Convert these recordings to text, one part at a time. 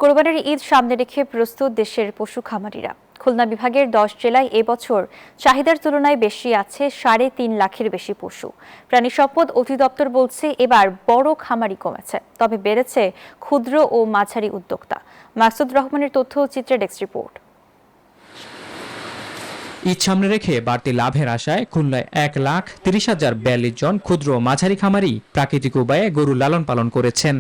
কোরবানির ঈদ সামনে রেখে প্রস্তুত দেশের পশু খামারিরা। খুলনা বিভাগের 10 জেলায় এবছর চাহিদার তুলনায় বেশি আছে 3.5 লাখের বেশি পশু। প্রাণী সম্পদ অধিদপ্তর বলছে এবার বড় খামারি কমেছে, তবে বেড়েছে ক্ষুদ্র ও মাঝারি উদ্যোক্তা। মাসুদ রহমানের তথ্য চিত্রে ডেস্ক রিপোর্ট। ঈদ সামনে রেখে বাড়তি লাভের আশায় খুলনায় 1,30,042 জন ক্ষুদ্র ও মাঝারি খামারি প্রাকৃতিক উপায়ে গরু লালন পালন করেছেন।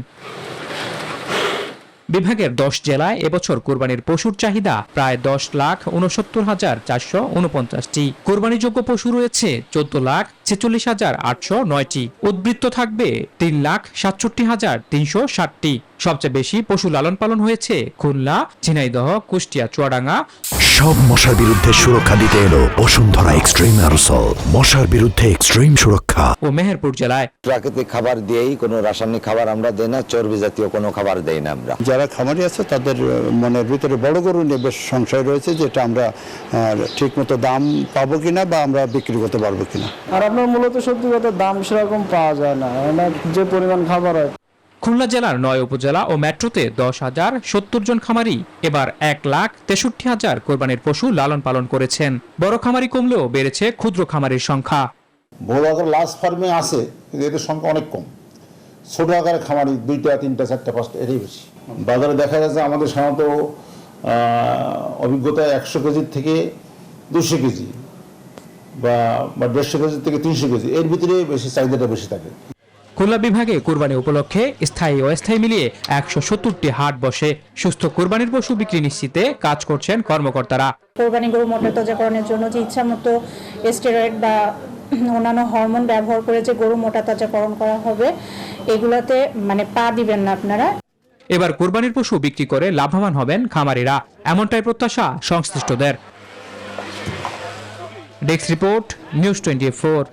বিভাগের 10 জেলায় এবছর কোরবানির পশুর চাহিদা প্রায় 10,69,449টি। কোরবানিযোগ্য পশু রয়েছে 14,46,809টি। উদ্বৃত্ত থাকবে 3,67,360টি। সবচেয়ে বেশি পশু লালন পালন হয়েছে খুলনা, ঝিনাইদহ, কুষ্টিয়া, চুয়াডাঙ্গা। সব মশার বিরুদ্ধে সুরক্ষা দিতে এলো বসুন্ধরা এক্সট্রিম অ্যারোসল, মশার বিরুদ্ধে এক্সট্রিম সুরক্ষা। ও মেহেরপুর জেলায় প্রাকৃতিক খাবার দিয়েই, কোনো রাসায়নিক খাবার আমরা দেই না, চর্বি জাতীয় কোনো খাবার দেই না। আমরা যারা খামারি আছে তাদের মনের ভিতরে বড় গরু নিয়ে বেশ সংশয় রয়েছে, যেটা আমরা ঠিকমতো দাম পাবো কিনা বা আমরা বিক্রি করতে পারবো কিনা। আর আপনার মূলত সত্যি কথা দাম সেরকম পাওয়া যায় না, যে পরিমাণ খাবার হয়। খুলনা জেলার 9 উপজেলা ও মেট্রোতে 10,070 জন খামারি এবার 1,63,000 কোরবানির পশু লালন পালন করেছেন। বড় খামারি কমলেও বেড়েছে ক্ষুদ্র খামারির সংখ্যা। বড় আকার লার্জ ফার্মে আছে, কিন্তু এদের সংখ্যা অনেক কম। ছোট আকারের খামারি 2টা, 3টা, 4টা, 5টা, এটাই বেশি। বাজারে দেখা যাচ্ছে আমাদের সাধারণত অভিজ্ঞতায় 100 কেজির থেকে 200 কেজি বা 150 কেজির থেকে 300 কেজি, এর ভিতরে বেশি চাহিদাটা বেশি থাকে। খুলনা বিভাগে কোরবানি উপলক্ষে স্থায়ী ও অস্থায়ী মিলিয়ে 170টি হাট বসে। সুস্থ কোরবানির পশু বিক্রি নিশ্চিতে কাজ করছেন কর্মকর্তারা। কোরবানি গরু মোটা তাজাকরণের জন্য যে ইচ্ছামতো স্টেরয়েড বা অন্যান্য হরমোন ব্যবহার করে যে গরু মোটা তাজাকরণ করা হবে, এগুলাতে পা দিবেন না আপনারা। এবার কোরবানির পশু বিক্রি করে লাভবান হবেন খামারিরা, এমনটাই প্রত্যাশা সংশ্লিষ্টদের। Desk report, news 24।